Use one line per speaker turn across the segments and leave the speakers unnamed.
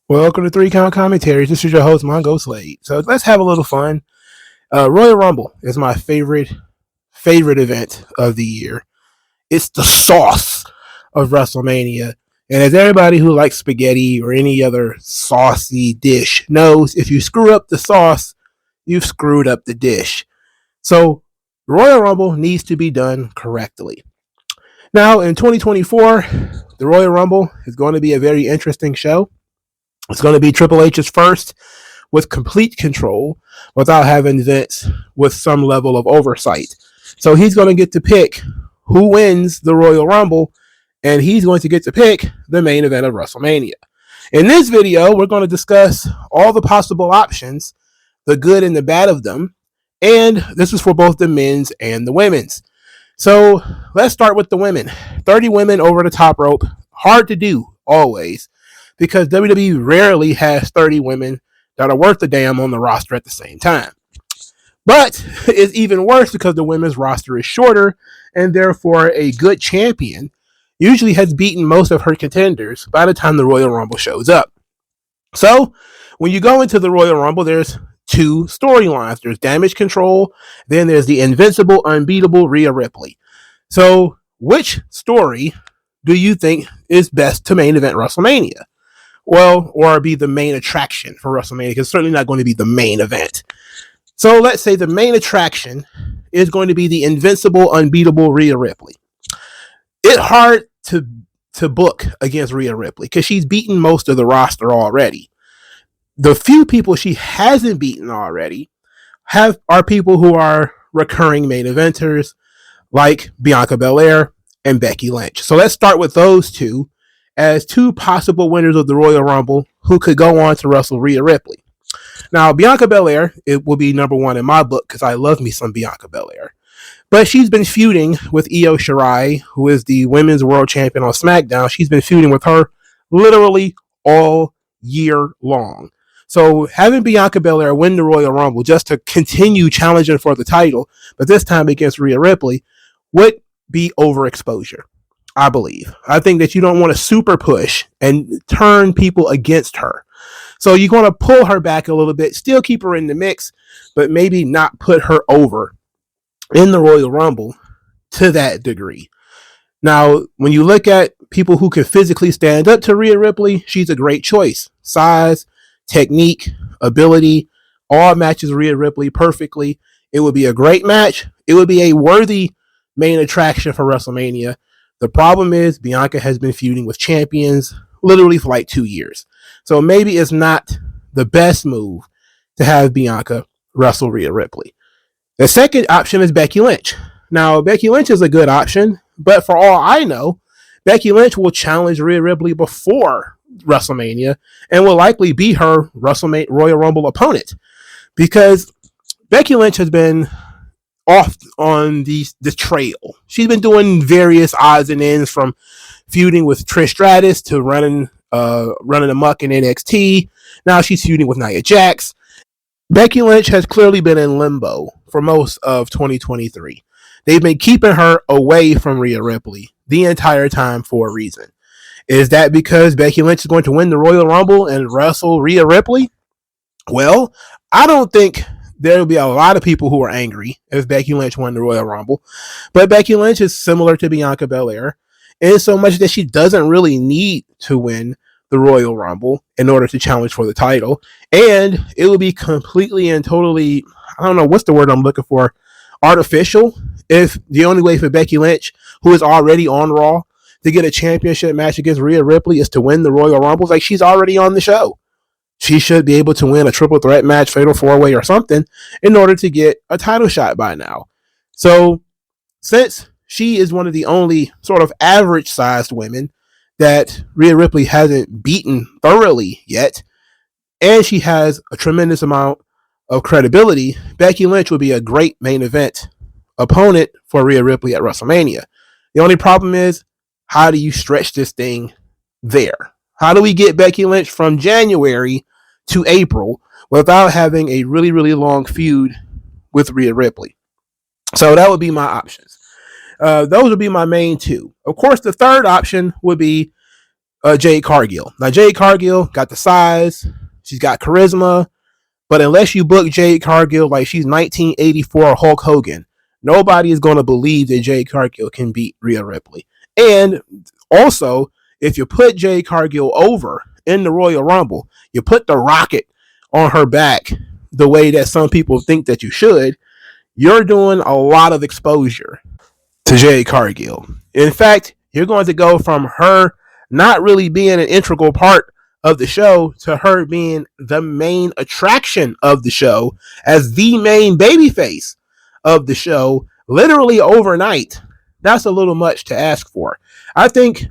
Welcome to Three Count Commentaries. This is your host, MagMongoSlade. So let's have a little fun. Royal Rumble is my favorite event of the year. It's the sauce of WrestleMania. And as everybody who likes spaghetti or any other saucy dish knows, if you screw up the sauce, you've screwed up the dish. So Royal Rumble needs to be done correctly. Now, in 2024, the Royal Rumble is going to be a very interesting show. It's going to be Triple H's first with complete control without having Vince with some level of oversight. So he's going to get to pick who wins the Royal Rumble, and he's going to get to pick the main event of WrestleMania. In this video, we're going to discuss all the possible options, the good and the bad of them, and this is for both the men's and the women's. So let's start with the women. 30 women over the top rope. Hard to do, always, because WWE rarely has 30 women that are worth a damn on the roster at the same time. But it's even worse because the women's roster is shorter, and therefore a good champion usually has beaten most of her contenders by the time the Royal Rumble shows up. So when you go into the Royal Rumble, there's two storylines. There's Damage Control, then there's the invincible, unbeatable Rhea Ripley. So which story do you think is best to main event WrestleMania? Well, or be the main attraction for WrestleMania, because it's certainly not going to be the main event. So let's say the main attraction is going to be the invincible, unbeatable Rhea Ripley. It's hard to book against Rhea Ripley because she's beaten most of the roster already. The few people she hasn't beaten already are people who are recurring main eventers, like Bianca Belair and Becky Lynch. So let's start with those two as two possible winners of the Royal Rumble who could go on to wrestle Rhea Ripley. Now, Bianca Belair, it will be number one in my book because I love me some Bianca Belair. But she's been feuding with Io Shirai, who is the women's world champion on SmackDown. She's been feuding with her literally all year long. So having Bianca Belair win the Royal Rumble just to continue challenging for the title, but this time against Rhea Ripley, would be overexposure. I believe. I think that you don't want to super push and turn people against her. So you're going to pull her back a little bit, still keep her in the mix, but maybe not put her over in the Royal Rumble to that degree. Now, when you look at people who can physically stand up to Rhea Ripley, she's a great choice. Size, technique, ability, all matches Rhea Ripley perfectly. It would be a great match. It would be a worthy main attraction for WrestleMania. The problem is Bianca has been feuding with champions literally for like 2 years. So maybe it's not the best move to have Bianca wrestle Rhea Ripley. The second option is Becky Lynch. Now, Becky Lynch is a good option, but for all I know, Becky Lynch will challenge Rhea Ripley before WrestleMania and will likely be her Royal Rumble opponent because Becky Lynch has been off on the trail. She's been doing various odds and ends, from feuding with Trish Stratus to running amok in NXT. Now she's feuding with Nia Jax. Becky Lynch has clearly been in limbo for most of 2023. They've been keeping her away from Rhea Ripley the entire time for a reason. Is that because Becky Lynch is going to win the Royal Rumble and wrestle Rhea Ripley? Well, I don't think there will be a lot of people who are angry if Becky Lynch won the Royal Rumble. But Becky Lynch is similar to Bianca Belair in so much that she doesn't really need to win the Royal Rumble in order to challenge for the title. And it will be completely and totally, I don't know what's the word I'm looking for, artificial, if the only way for Becky Lynch, who is already on Raw, to get a championship match against Rhea Ripley is to win the Royal Rumble. Like, she's already on the show. She should be able to win a triple threat match, fatal four-way or something in order to get a title shot by now. So since she is one of the only sort of average sized women that Rhea Ripley hasn't beaten thoroughly yet, and she has a tremendous amount of credibility, Becky Lynch would be a great main event opponent for Rhea Ripley at WrestleMania. The only problem is, how do you stretch this thing there? How do we get Becky Lynch from January to April without having a really, really long feud with Rhea Ripley? So that would be my options. Those would be my main two. Of course, the third option would be Jade Cargill. Now, Jade Cargill got the size, she's got charisma, but unless you book Jade Cargill like she's 1984 Hulk Hogan, nobody is going to believe that Jade Cargill can beat Rhea Ripley. And also, if you put Jade Cargill over in the Royal Rumble, you put the rocket on her back the way that some people think that you should, you're doing a lot of exposure to Jade Cargill. In fact, you're going to go from her not really being an integral part of the show to her being the main attraction of the show as the main babyface of the show literally overnight. That's a little much to ask for. I think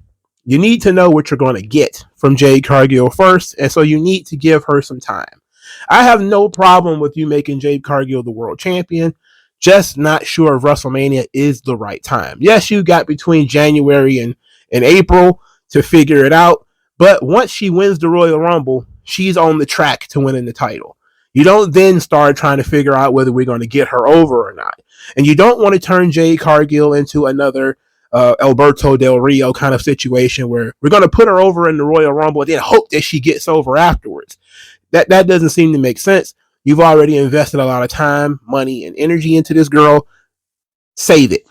you need to know what you're going to get from Jade Cargill first, and so you need to give her some time. I have no problem with you making Jade Cargill the world champion, just not sure if WrestleMania is the right time. Yes, you got between January and April to figure it out, but once she wins the Royal Rumble, she's on the track to winning the title. You don't then start trying to figure out whether we're going to get her over or not. And you don't want to turn Jade Cargill into another Alberto Del Rio kind of situation where we're going to put her over in the Royal Rumble and then hope that she gets over afterwards. That doesn't seem to make sense. You've already invested a lot of time, money, and energy into this girl. Save it.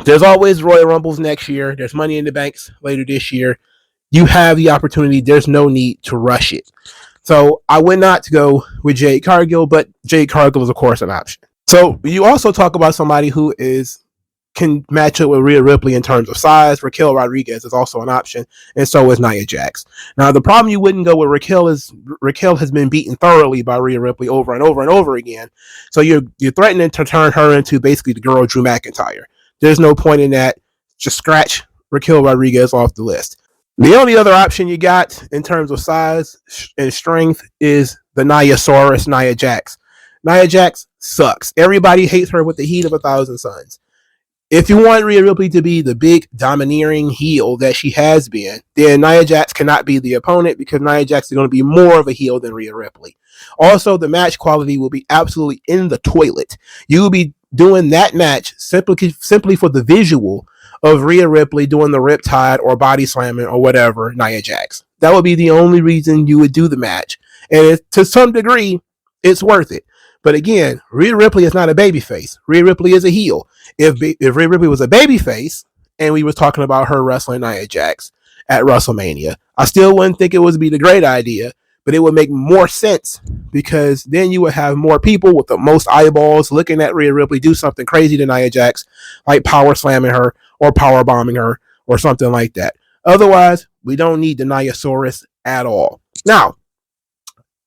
There's always Royal Rumbles next year. There's Money in the Banks later this year. You have the opportunity. There's no need to rush it. So I would not go with Jade Cargill, but Jade Cargill is, of course, an option. So you also talk about somebody who can match up with Rhea Ripley in terms of size. Raquel Rodriguez is also an option, and so is Nia Jax. Now, the problem you wouldn't go with Raquel is Raquel has been beaten thoroughly by Rhea Ripley over and over and over again. So you're threatening to turn her into basically the girl Drew McIntyre. There's no point in that. Just scratch Raquel Rodriguez off the list. The only other option you got in terms of size and strength is the Nia-saurus, Nia Jax. Nia Jax sucks. Everybody hates her with the heat of 1,000 suns. If you want Rhea Ripley to be the big domineering heel that she has been, then Nia Jax cannot be the opponent because Nia Jax is going to be more of a heel than Rhea Ripley. Also, the match quality will be absolutely in the toilet. You will be doing that match simply for the visual of Rhea Ripley doing the riptide or body slamming or whatever Nia Jax. That would be the only reason you would do the match. And to some degree, it's worth it. But again, Rhea Ripley is not a babyface. Rhea Ripley is a heel. If Rhea Ripley was a babyface and we was talking about her wrestling Nia Jax at WrestleMania, I still wouldn't think it would be the great idea, but it would make more sense because then you would have more people with the most eyeballs looking at Rhea Ripley do something crazy to Nia Jax, like power slamming her or power bombing her or something like that. Otherwise, we don't need the Nia-saurus at all. Now,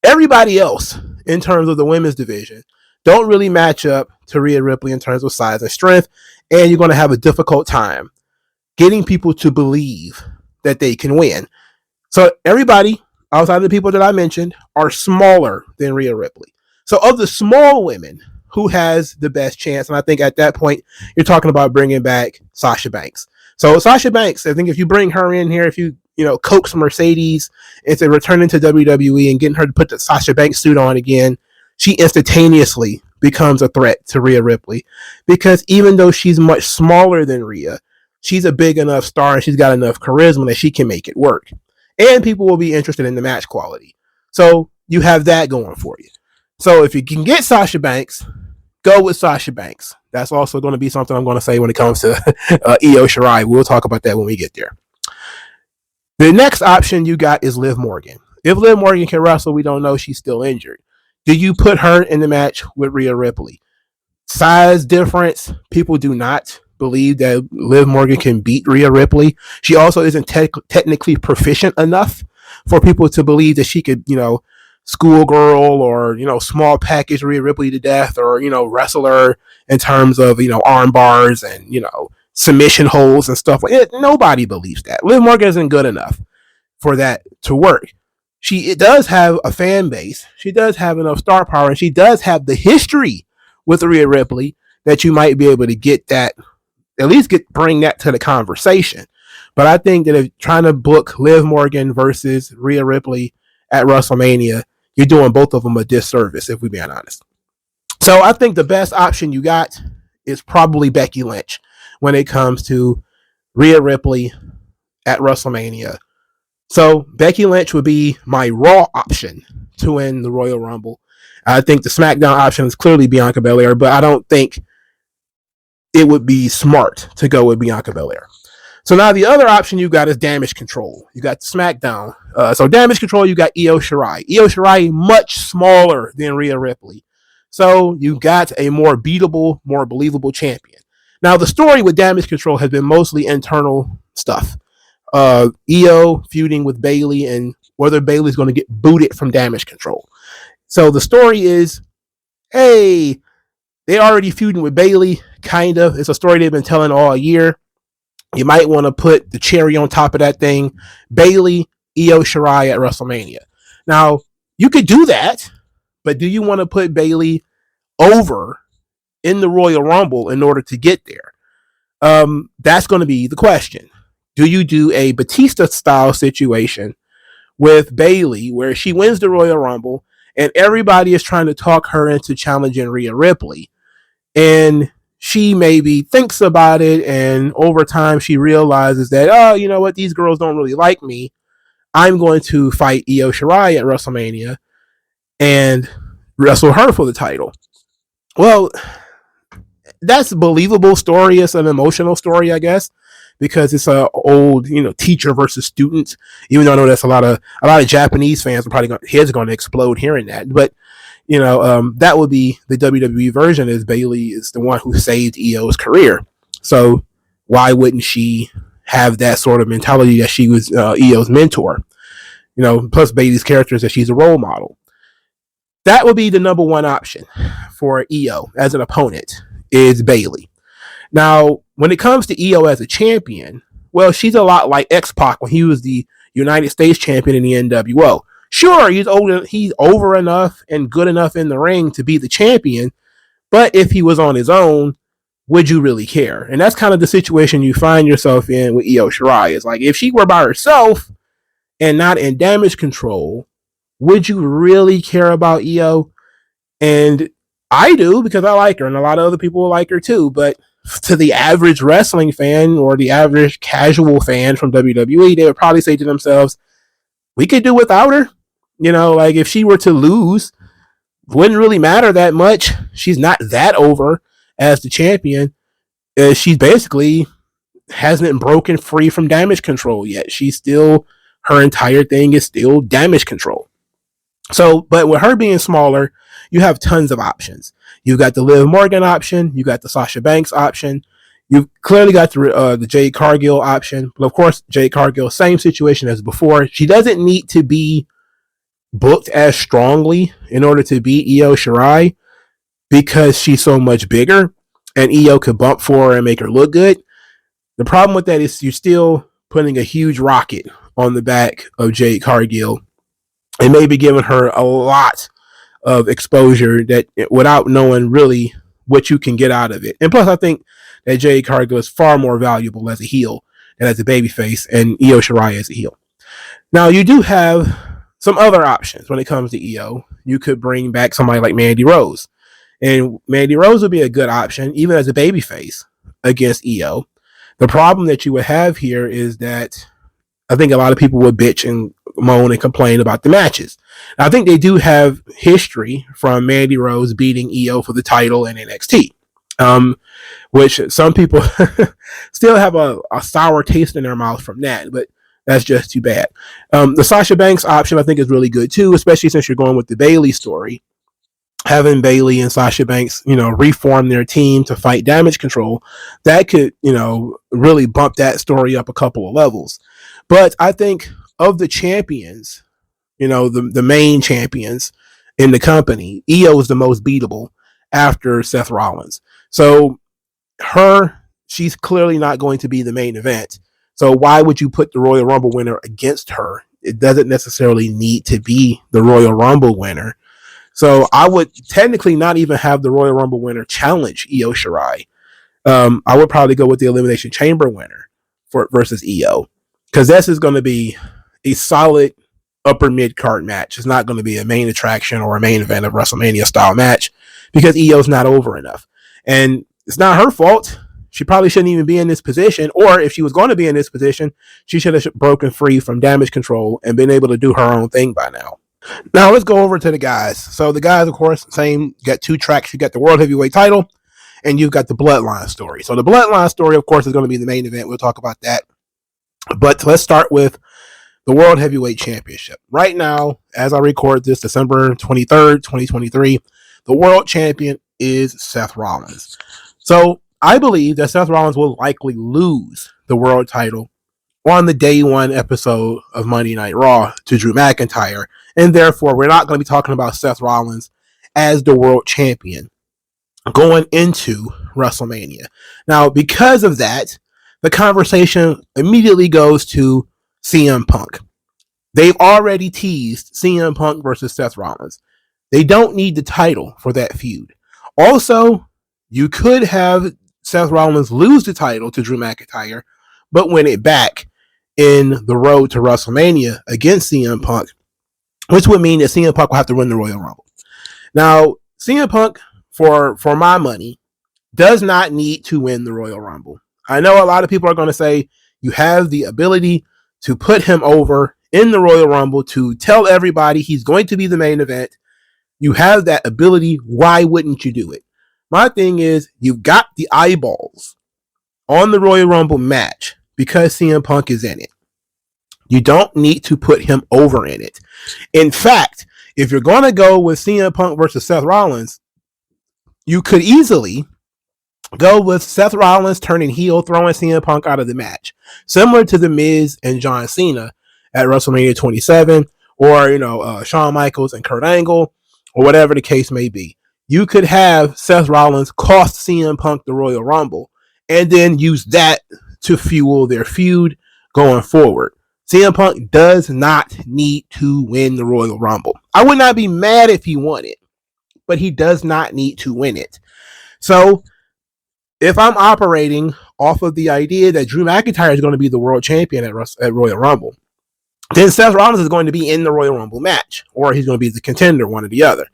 everybody else in terms of the women's division don't really match up to Rhea Ripley in terms of size and strength, and you're going to have a difficult time getting people to believe that they can win. So everybody outside of the people that I mentioned are smaller than Rhea Ripley. So of the small women, who has the best chance? And I think at that point, you're talking about bringing back Sasha Banks. So Sasha Banks, I think if you bring her in here, if you coax Mercedes into returning to WWE and getting her to put the Sasha Banks suit on again, she instantaneously becomes a threat to Rhea Ripley because even though she's much smaller than Rhea, she's a big enough star and she's got enough charisma that she can make it work. And people will be interested in the match quality. So you have that going for you. So if you can get Sasha Banks, go with Sasha Banks. That's also going to be something I'm going to say when it comes to Io Shirai. We'll talk about that when we get there. The next option you got is Liv Morgan. If Liv Morgan can wrestle, we don't know, she's still injured. Do you put her in the match with Rhea Ripley? Size difference, people do not believe that Liv Morgan can beat Rhea Ripley. She also isn't technically proficient enough for people to believe that she could, schoolgirl or, small package Rhea Ripley to death or, wrestle her in terms of, arm bars and, submission holds and stuff like that. Nobody believes that. Liv Morgan isn't good enough for that to work. She does have a fan base. She does have enough star power, and she does have the history with Rhea Ripley that you might be able to get that, at least bring that to the conversation. But I think that if trying to book Liv Morgan versus Rhea Ripley at WrestleMania, you're doing both of them a disservice, if we're being honest. So I think the best option you got is probably Becky Lynch when it comes to Rhea Ripley at WrestleMania So Becky Lynch would be my Raw option to win the Royal Rumble. I think the SmackDown option is clearly Bianca Belair, but I don't think it would be smart to go with Bianca Belair. So now the other option you got is Damage Control. You got SmackDown. So Damage Control, you got Io Shirai. Io Shirai, much smaller than Rhea Ripley. So you got a more beatable, more believable champion. Now the story with Damage Control has been mostly internal stuff. Io feuding with Bayley and whether Bayley's going to get booted from Damage Control. So the story is, hey, they already feuding with Bayley, kind of. It's a story they've been telling all year. You might want to put the cherry on top of that thing. Bayley, Io Shirai at WrestleMania. Now, you could do that, but do you want to put Bayley over in the Royal Rumble in order to get there? That's going to be the question. Do you do a Batista-style situation with Bayley where she wins the Royal Rumble and everybody is trying to talk her into challenging Rhea Ripley? And she maybe thinks about it, and over time she realizes that, oh, you know what, these girls don't really like me. I'm going to fight Io Shirai at WrestleMania and wrestle her for the title. Well, that's a believable story. It's an emotional story, I guess, because it's an old, teacher versus student. Even though I know that's a lot of Japanese fans are probably heads going to explode hearing that, but that would be the WWE version. Is Bayley is the one who saved Io's career, so why wouldn't she have that sort of mentality that she was Io's mentor? Plus Bayley's character is that she's a role model. That would be the number one option for Io as an opponent, is Bayley. Now, when it comes to Io as a champion, well, she's a lot like X-Pac when he was the United States champion in the NWO. Sure, he's over enough and good enough in the ring to be the champion, but if he was on his own, would you really care? And that's kind of the situation you find yourself in with Io Shirai. It's like, if she were by herself and not in Damage Control, would you really care about Io? And I do, because I like her, and a lot of other people will like her too, but to the average wrestling fan or the average casual fan from WWE, they would probably say to themselves, we could do without her. Like if she were to lose, wouldn't really matter that much. She's not that over as the champion. She's basically hasn't broken free from Damage Control yet. She's still, her entire thing is still Damage Control. So, but with her being smaller, you have tons of options. You've got the Liv Morgan option. You got the Sasha Banks option. You've clearly got the Jade Cargill option. But of course, Jade Cargill, same situation as before. She doesn't need to be booked as strongly in order to beat Io Shirai because she's so much bigger and Io could bump for her and make her look good. The problem with that is you're still putting a huge rocket on the back of Jade Cargill and maybe giving her a lot of exposure that without knowing really what you can get out of it. And plus, I think that Jade Cargill is far more valuable as a heel than as a babyface, and Io Shirai as a heel. Now, you do have some other options when it comes to Io. You could bring back somebody like Mandy Rose, and Mandy Rose would be a good option, even as a babyface against Io. The problem that you would have here is that I think a lot of people would bitch and moan and complain about the matches. Now, I think they do have history from Mandy Rose beating Io for the title in NXT, which some people still have a sour taste in their mouth from that, but that's just too bad. The Sasha Banks option I think is really good too, especially since you're going with the Bayley story. Having Bayley and Sasha Banks, reform their team to fight Damage Control, that could, really bump that story up a couple of levels. But I think of the champions, the main champions in the company, Io is the most beatable after Seth Rollins. So she's clearly not going to be the main event. So why would you put the Royal Rumble winner against her? It doesn't necessarily need to be the Royal Rumble winner. So I would technically not even have the Royal Rumble winner challenge Io Shirai. I would probably go with the Elimination Chamber winner versus Io, because this is going to be a solid upper mid card match. It's not going to be a main attraction or a main event of WrestleMania style match because Io's not over enough, and it's not her fault. she probably shouldn't even be in this position. Or if she was going to be in this position, she should have broken free from damage control and been able to do her own thing by now. Now let's go over to the guys. So the guys, of course, same. You got two tracks. You got the World Heavyweight title, and you've got the Bloodline story. So the Bloodline story, of course, is going to be the main event. We'll talk about that. But let's start with the World Heavyweight Championship. Right now, as I record this, December 23rd, 2023, the world champion is Seth Rollins. So I believe that Seth Rollins will likely lose the world title on the day one episode of Monday Night Raw to Drew McIntyre. And therefore, we're not going to be talking about Seth Rollins as the world champion going into WrestleMania. Now, because of that, the conversation immediately goes to CM Punk. They've already teased CM Punk versus Seth Rollins. They don't need the title for that feud. Also, you could have Seth Rollins lose the title to Drew McIntyre, but win it back in the road to WrestleMania against CM Punk, which would mean that CM Punk will have to win the Royal Rumble. Now, CM Punk, for my money, does not need to win the Royal Rumble. I know a lot of people are going to say you have the ability to put him over in the Royal Rumble, to tell everybody he's going to be the main event. You have that ability. Why wouldn't you do it? My thing is, you've got the eyeballs on the Royal Rumble match because CM Punk is in it. You don't need to put him over in it. In fact, if you're going to go with CM Punk versus Seth Rollins, you could easily go with Seth Rollins turning heel, throwing CM Punk out of the match, similar to The Miz and John Cena at WrestleMania 27, or Shawn Michaels and Kurt Angle, or whatever the case may be. You could have Seth Rollins cost CM Punk the Royal Rumble, and then use that to fuel their feud going forward. CM Punk does not need to win the Royal Rumble. I would not be mad if he won it, but he does not need to win it. So, if I'm operating off of the idea that Drew McIntyre is going to be the world champion at Royal Rumble, then Seth Rollins is going to be in the Royal Rumble match, or he's going to be the contender, one or the other.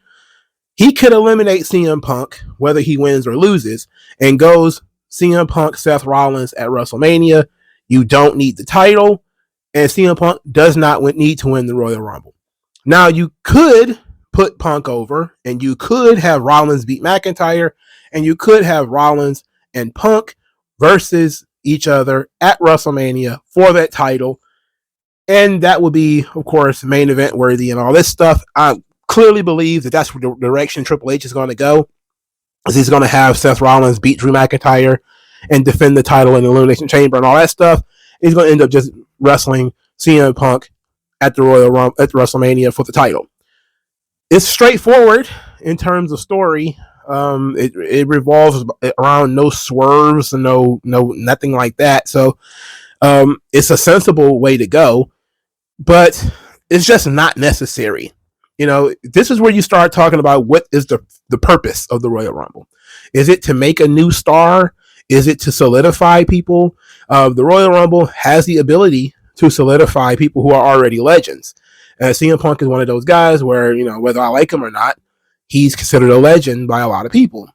He could eliminate CM Punk, whether he wins or loses, and goes CM Punk, Seth Rollins at WrestleMania. You don't need the title, and CM Punk does not need to win the Royal Rumble. Now, you could put Punk over, and you could have Rollins beat McIntyre, and you could have Rollins and Punk versus each other at WrestleMania for that title. And that would be, of course, main event worthy and all this stuff. I clearly believe that that's the direction Triple H is going to go. He's going to have Seth Rollins beat Drew McIntyre and defend the title in the Elimination Chamber and all that stuff. He's going to end up just wrestling CM Punk at the Royal Rumble at WrestleMania for the title. It's straightforward in terms of story. It revolves around no swerves and no nothing like that. So it's a sensible way to go, but it's just not necessary. This is where you start talking about what is the purpose of the Royal Rumble. Is it to make a new star? Is it to solidify people? The Royal Rumble has the ability to solidify people who are already legends. CM Punk is one of those guys where, whether I like him or not, he's considered a legend by a lot of people.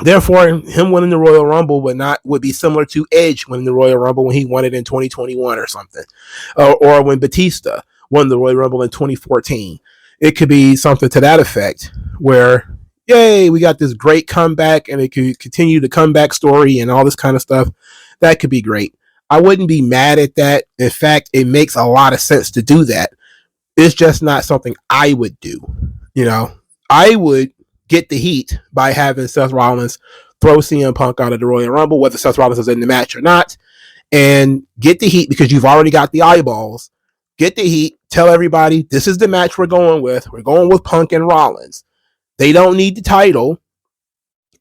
Therefore, him winning the Royal Rumble would be similar to Edge winning the Royal Rumble when he won it in 2021 or something, or when Batista won the Royal Rumble in 2014. It could be something to that effect, where, yay, we got this great comeback, and it could continue the comeback story and all this kind of stuff. That could be great. I wouldn't be mad at that. In fact, it makes a lot of sense to do that. It's just not something I would do. I would get the heat by having Seth Rollins throw CM Punk out of the Royal Rumble, whether Seth Rollins is in the match or not, and get the heat because you've already got the eyeballs. Get the heat. Tell everybody this is the match we're going with. We're going with Punk and Rollins. They don't need the title,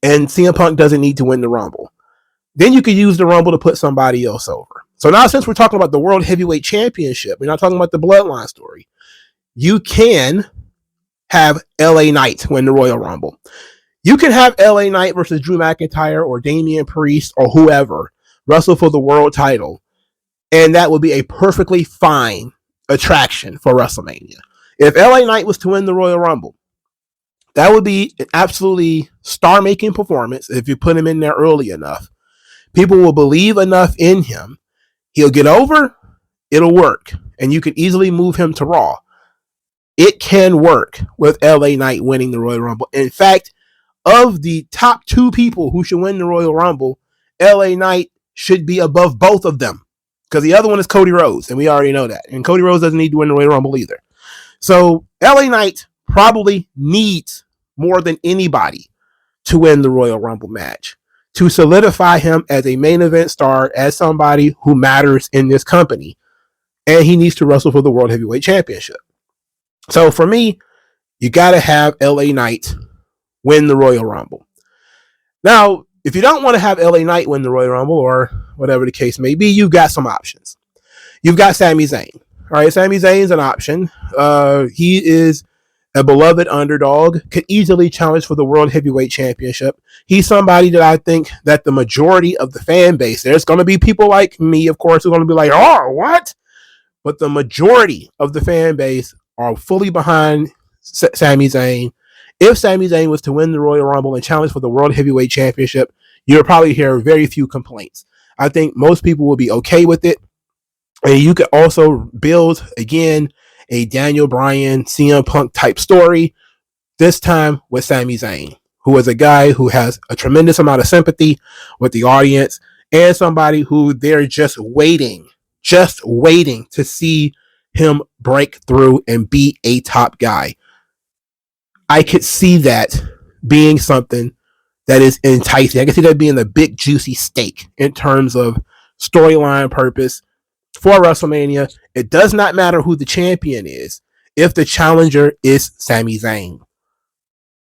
and CM Punk doesn't need to win the Rumble. Then you could use the Rumble to put somebody else over. So now, since we're talking about the World Heavyweight Championship, we're not talking about the Bloodline story. You can have LA Knight win the Royal Rumble. You can have LA Knight versus Drew McIntyre or Damian Priest or whoever wrestle for the world title, and that would be a perfectly fine attraction for WrestleMania. If LA Knight was to win the Royal Rumble, that would be an absolutely star-making performance if you put him in there early enough. People will believe enough in him. He'll get over. It'll work. And you can easily move him to Raw. It can work with LA Knight winning the Royal Rumble. In fact, of the top 2 people who should win the Royal Rumble, LA Knight should be above both of them. Because the other one is Cody Rhodes, and we already know that. And Cody Rhodes doesn't need to win the Royal Rumble either. So LA Knight probably needs more than anybody to win the Royal Rumble match, to solidify him as a main event star, as somebody who matters in this company. And he needs to wrestle for the World Heavyweight Championship. So for me, you got to have LA Knight win the Royal Rumble. Now, if you don't want to have LA Knight win the Royal Rumble, or whatever the case may be, you've got some options. You've got Sami Zayn. All right, Sami Zayn's an option. He is a beloved underdog, could easily challenge for the World Heavyweight Championship. He's somebody that I think that the majority of the fan base, there's going to be people like me, of course, who are going to be like, oh, what? But the majority of the fan base are fully behind Sami Zayn. If Sami Zayn was to win the Royal Rumble and challenge for the World Heavyweight Championship, you'll probably hear very few complaints. I think most people will be okay with it. And you could also build, again, a Daniel Bryan, CM Punk type story, this time with Sami Zayn, who is a guy who has a tremendous amount of sympathy with the audience, and somebody who they're just waiting to see him break through and be a top guy. I could see that being something that is enticing. I could see that being a big, juicy steak in terms of storyline purpose for WrestleMania. It does not matter who the champion is if the challenger is Sami Zayn.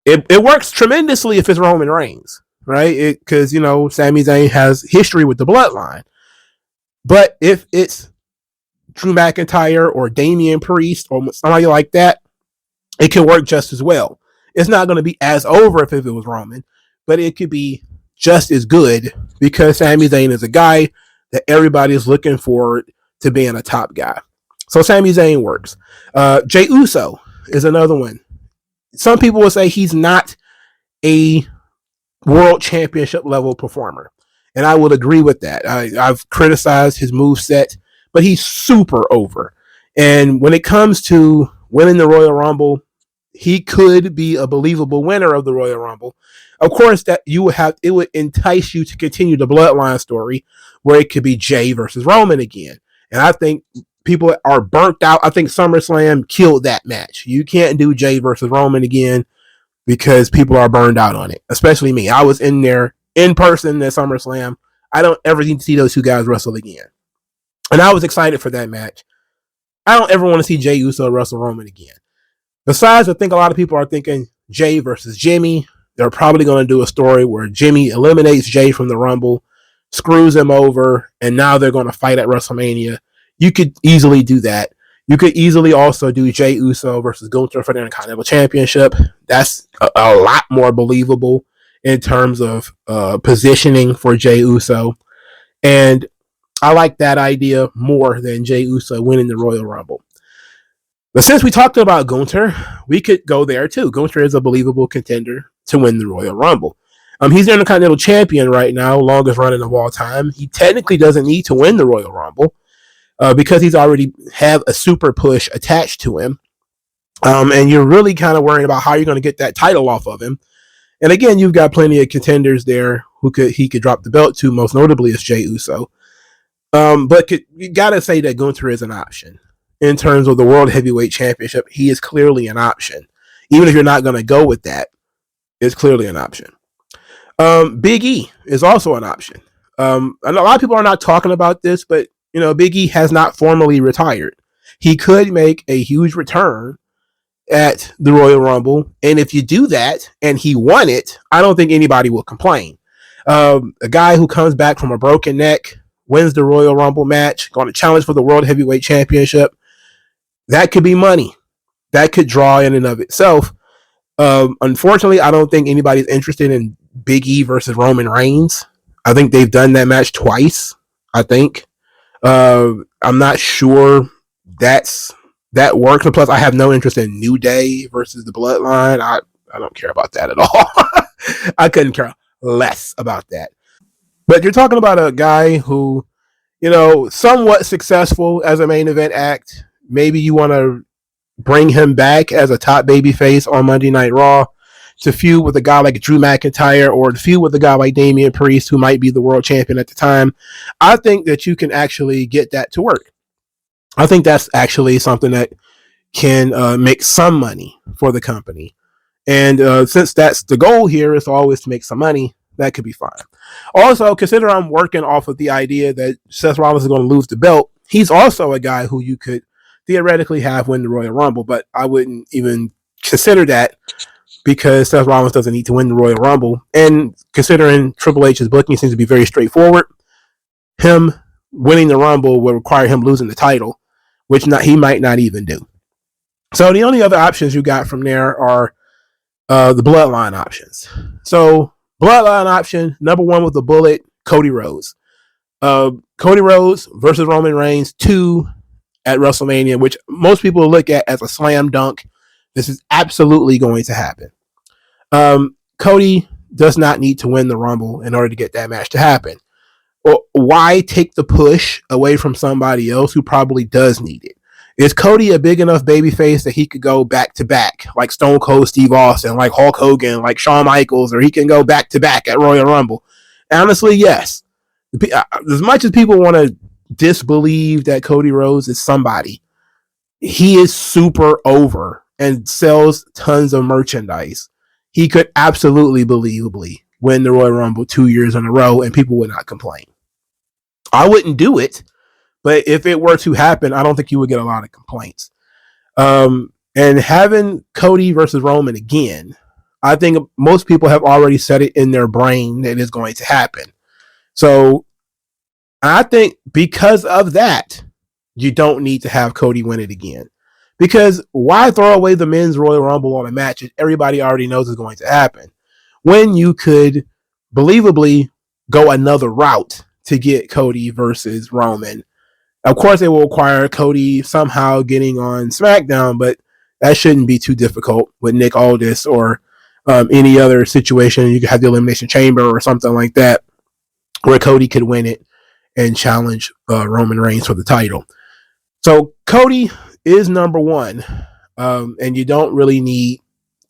It works tremendously if it's Roman Reigns, right? Because, Sami Zayn has history with the bloodline. But if it's Drew McIntyre or Damian Priest or somebody like that, it can work just as well. It's not going to be as over if it was Roman, but it could be just as good because Sami Zayn is a guy that everybody is looking forward to being a top guy. So Sami Zayn works. Jey Uso is another one. Some people will say he's not a world championship level performer, and I would agree with that. I've criticized his moveset, but he's super over. And when it comes to winning the Royal Rumble, he could be a believable winner of the Royal Rumble. Of course, that it would entice you to continue the bloodline story where it could be Jey versus Roman again. And I think people are burnt out. I think SummerSlam killed that match. You can't do Jey versus Roman again because people are burned out on it, especially me. I was in there in person at SummerSlam. I don't ever need to see those 2 guys wrestle again. And I was excited for that match. I don't ever want to see Jey Uso wrestle Roman again. Besides, I think a lot of people are thinking Jey versus Jimmy. They're probably going to do a story where Jimmy eliminates Jey from the Rumble, screws him over, and now they're going to fight at WrestleMania. You could easily do that. You could easily also do Jey Uso versus Gunther for the Intercontinental Championship. That's a lot more believable in terms of positioning for Jey Uso. And I like that idea more than Jey Uso winning the Royal Rumble. But since we talked about Gunther, we could go there too. Gunther is a believable contender to win the Royal Rumble. He's the Intercontinental Champion right now, longest running of all time. He technically doesn't need to win the Royal Rumble because he's already have a super push attached to him. And you're really kind of worried about how you're going to get that title off of him. And again, you've got plenty of contenders there who he could drop the belt to, most notably is Jey Uso. But you got to say that Gunther is an option. In terms of the World Heavyweight Championship, he is clearly an option. Even if you're not going to go with that, it's clearly an option. Big E is also an option. And a lot of people are not talking about this, but Big E has not formally retired. He could make a huge return at the Royal Rumble, and if you do that and he won it, I don't think anybody will complain. A guy who comes back from a broken neck, wins the Royal Rumble match, going to challenge for the World Heavyweight Championship, that could be money. That could draw in and of itself. Unfortunately, I don't think anybody's interested in Big E versus Roman Reigns. I think they've done that match twice, I think. I'm not sure that works. And plus, I have no interest in New Day versus the Bloodline. I don't care about that at all. I couldn't care less about that. But you're talking about a guy who, somewhat successful as a main event act. Maybe you want to bring him back as a top baby face on Monday Night Raw to feud with a guy like Drew McIntyre or to feud with a guy like Damian Priest, who might be the world champion at the time. I think that you can actually get that to work. I think that's actually something that can make some money for the company. And since that's the goal here is always to make some money, that could be fine. Also, consider I'm working off of the idea that Seth Rollins is going to lose the belt. He's also a guy who you could theoretically have win the Royal Rumble, but I wouldn't even consider that because Seth Rollins doesn't need to win the Royal Rumble. And considering Triple H's booking seems to be very straightforward, him winning the Rumble will require him losing the title, which he might not even do. So the only other options you got from there are the bloodline options. So bloodline option number one with the bullet, Cody Rhodes. Cody Rhodes versus Roman Reigns 2 at WrestleMania, which most people look at as a slam dunk. This is absolutely going to happen. Cody does not need to win the Rumble in order to get that match to happen. Well, why take the push away from somebody else who probably does need it? Is Cody a big enough babyface that he could go back to back, like Stone Cold Steve Austin, like Hulk Hogan, like Shawn Michaels, or he can go back to back at Royal Rumble? Honestly, yes. As much as people want to disbelieve that Cody Rhodes is somebody, he is super over and sells tons of merchandise. He could absolutely, believably win the Royal Rumble 2 years in a row, and people would not complain. I wouldn't do it, but if it were to happen, I don't think you would get a lot of complaints. And having Cody versus Roman again, I think most people have already set it in their brain that it's going to happen. So I think because of that, you don't need to have Cody win it again. Because why throw away the men's Royal Rumble on a match that everybody already knows is going to happen when you could believably go another route to get Cody versus Roman? Of course, it will require Cody somehow getting on SmackDown, but that shouldn't be too difficult with Nick Aldis or any other situation. You could have the Elimination Chamber or something like that where Cody could win it and challenge Roman Reigns for the title. So Cody is number one, and you don't really need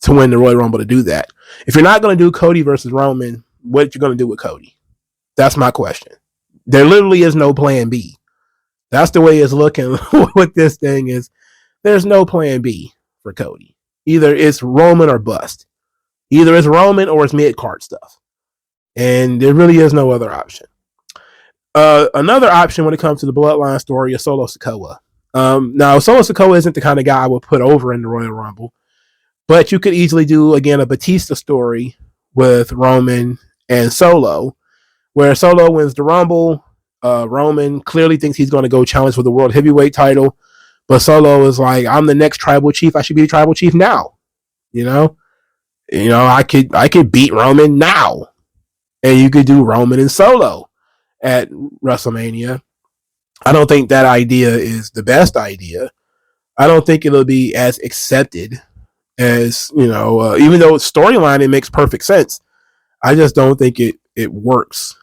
to win the Royal Rumble to do that. If you're not going to do Cody versus Roman, what are you going to do with Cody? That's my question. There literally is no plan B. That's the way it's looking with this thing is there's no plan B for Cody. Either it's Roman or bust. Either it's Roman or it's mid-card stuff. And there really is no other option. Another option when it comes to the bloodline story is Solo Sikoa. Now, Solo Sikoa isn't the kind of guy I would put over in the Royal Rumble, but you could easily do, again, a Batista story with Roman and Solo, where Solo wins the Rumble. Roman clearly thinks he's going to go challenge for the World Heavyweight title, but Solo is like, I'm the next tribal chief. I should be the tribal chief now. I could beat Roman now, and you could do Roman and Solo at WrestleMania. I don't think that idea is the best idea. I don't think it'll be as accepted as, even though storyline, it makes perfect sense. I just don't think it works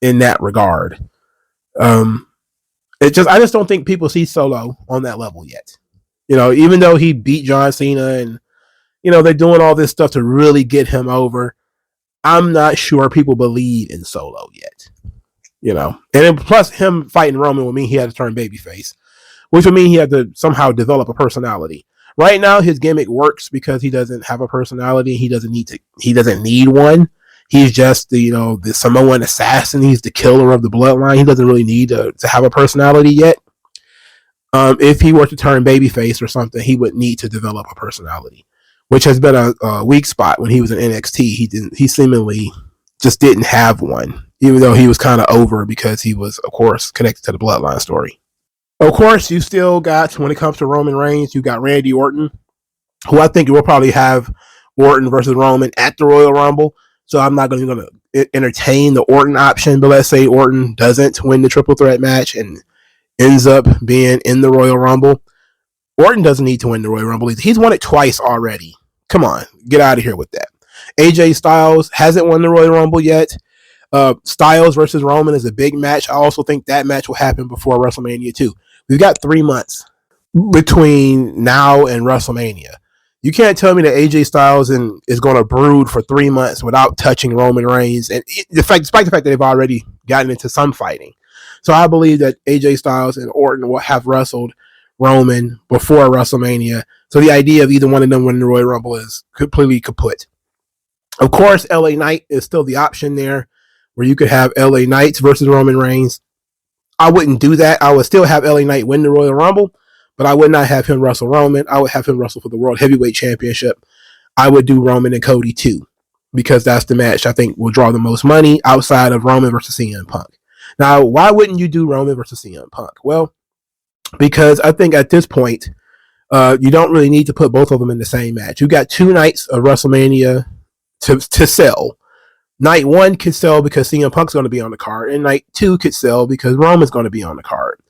in that regard. I just don't think people see Solo on that level yet. Even though he beat John Cena and, they're doing all this stuff to really get him over, I'm not sure people believe in Solo yet. And then plus him fighting Roman would mean he had to turn babyface, which would mean he had to somehow develop a personality. Right now, his gimmick works because he doesn't have a personality. He doesn't need one. He's just the Samoan assassin. He's the killer of the bloodline. He doesn't really need to have a personality yet. If he were to turn babyface or something, he would need to develop a personality, which has been a weak spot when he was in NXT. He seemingly just didn't have one, even though he was kind of over because he was, of course, connected to the bloodline story. Of course, you still got, when it comes to Roman Reigns, you got Randy Orton, who I think will probably have Orton versus Roman at the Royal Rumble. So I'm not going to entertain the Orton option, but let's say Orton doesn't win the triple threat match and ends up being in the Royal Rumble. Orton doesn't need to win the Royal Rumble. He's won it twice already. Come on, get out of here with that. AJ Styles hasn't won the Royal Rumble yet. Styles versus Roman is a big match. I also think that match will happen before WrestleMania 2. We've got 3 months between now and WrestleMania. You can't tell me that AJ Styles is going to brood for 3 months without touching Roman Reigns, and despite the fact that they've already gotten into some fighting. So I believe that AJ Styles and Orton will have wrestled Roman before WrestleMania. So the idea of either one of them winning the Royal Rumble is completely kaput. Of course, LA Knight is still the option there, where you could have LA Knight versus Roman Reigns. I wouldn't do that. I would still have LA Knight win the Royal Rumble, but I would not have him wrestle Roman. I would have him wrestle for the World Heavyweight Championship. I would do Roman and Cody too, because that's the match I think will draw the most money outside of Roman versus CM Punk. Now, why wouldn't you do Roman versus CM Punk? Well, because I think at this point, you don't really need to put both of them in the same match. You got 2 nights of WrestleMania to sell. Night 1 could sell because CM Punk's going to be on the card, and night 2 could sell because Roman's going to be on the card.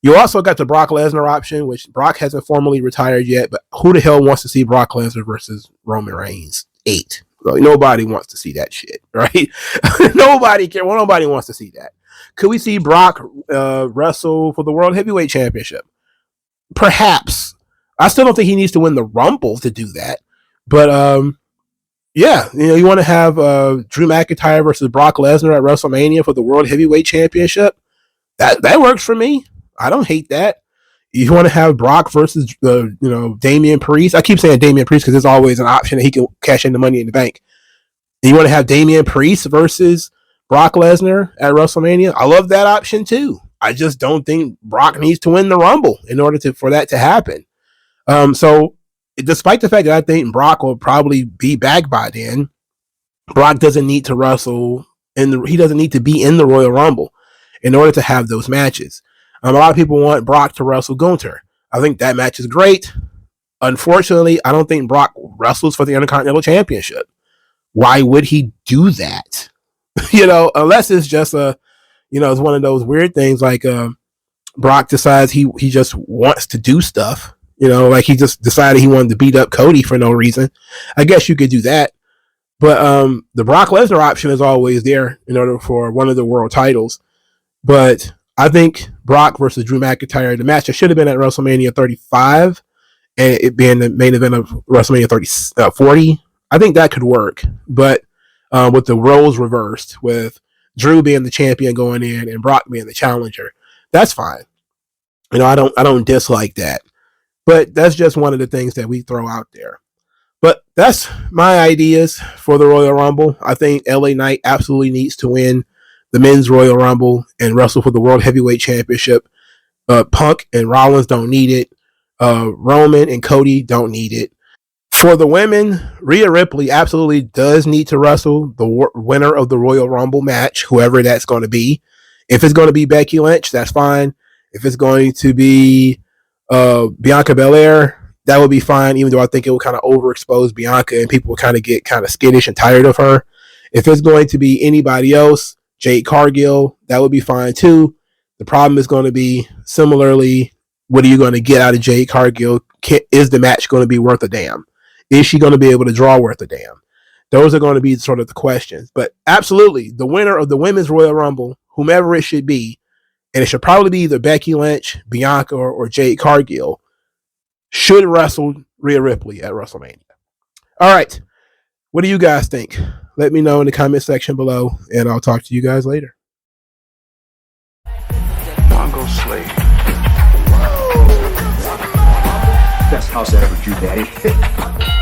You also got the Brock Lesnar option, which Brock hasn't formally retired yet, but who the hell wants to see Brock Lesnar versus Roman Reigns 8? Nobody wants to see that shit, right? Nobody wants to see that. Could we see Brock wrestle for the World Heavyweight Championship? Perhaps. I still don't think he needs to win the Rumble to do that, but yeah, you want to have Drew McIntyre versus Brock Lesnar at WrestleMania for the World Heavyweight Championship? That works for me. I don't hate that. You want to have Brock versus Damian Priest? I keep saying Damian Priest because there's always an option that he can cash in the Money in the Bank. And you want to have Damian Priest versus Brock Lesnar at WrestleMania? I love that option too. I just don't think Brock needs to win the Rumble in order for that to happen. So despite the fact that I think Brock will probably be back by then, Brock doesn't need to wrestle he doesn't need to be in the Royal Rumble in order to have those matches. A lot of people want Brock to wrestle Gunther. I think that match is great. Unfortunately, I don't think Brock wrestles for the Intercontinental Championship. Why would he do that? Unless it's just it's one of those weird things like Brock decides he just wants to do stuff. Like he just decided he wanted to beat up Cody for no reason. I guess you could do that. But the Brock Lesnar option is always there in order for one of the world titles. But I think Brock versus Drew McIntyre, the match that should have been at WrestleMania 35, and it being the main event of WrestleMania 40, I think that could work. But with the roles reversed, with Drew being the champion going in and Brock being the challenger, that's fine. I don't dislike that. But that's just one of the things that we throw out there. But that's my ideas for the Royal Rumble. I think LA Knight absolutely needs to win the Men's Royal Rumble and wrestle for the World Heavyweight Championship. Punk and Rollins don't need it. Roman and Cody don't need it. For the women, Rhea Ripley absolutely does need to wrestle the winner of the Royal Rumble match, whoever that's going to be. If it's going to be Becky Lynch, that's fine. If it's going to be Bianca Belair, that would be fine, even though I think it will kind of overexpose Bianca and people will kind of get kind of skittish and tired of her. If it's going to be anybody else, Jade Cargill, that would be fine too. The problem is going to be similarly, what are you going to get out of Jade Cargill? Is the match going to be worth a damn? Is she going to be able to draw worth a damn? Those are going to be sort of the questions. But absolutely, the winner of the Women's Royal Rumble, whomever it should be, and it should probably be either Becky Lynch, Bianca, or Jade Cargill, should wrestle Rhea Ripley at WrestleMania. All right. What do you guys think? Let me know in the comment section below, and I'll talk to you guys later.
MagMongoSlade. Best house I ever drew, Daddy.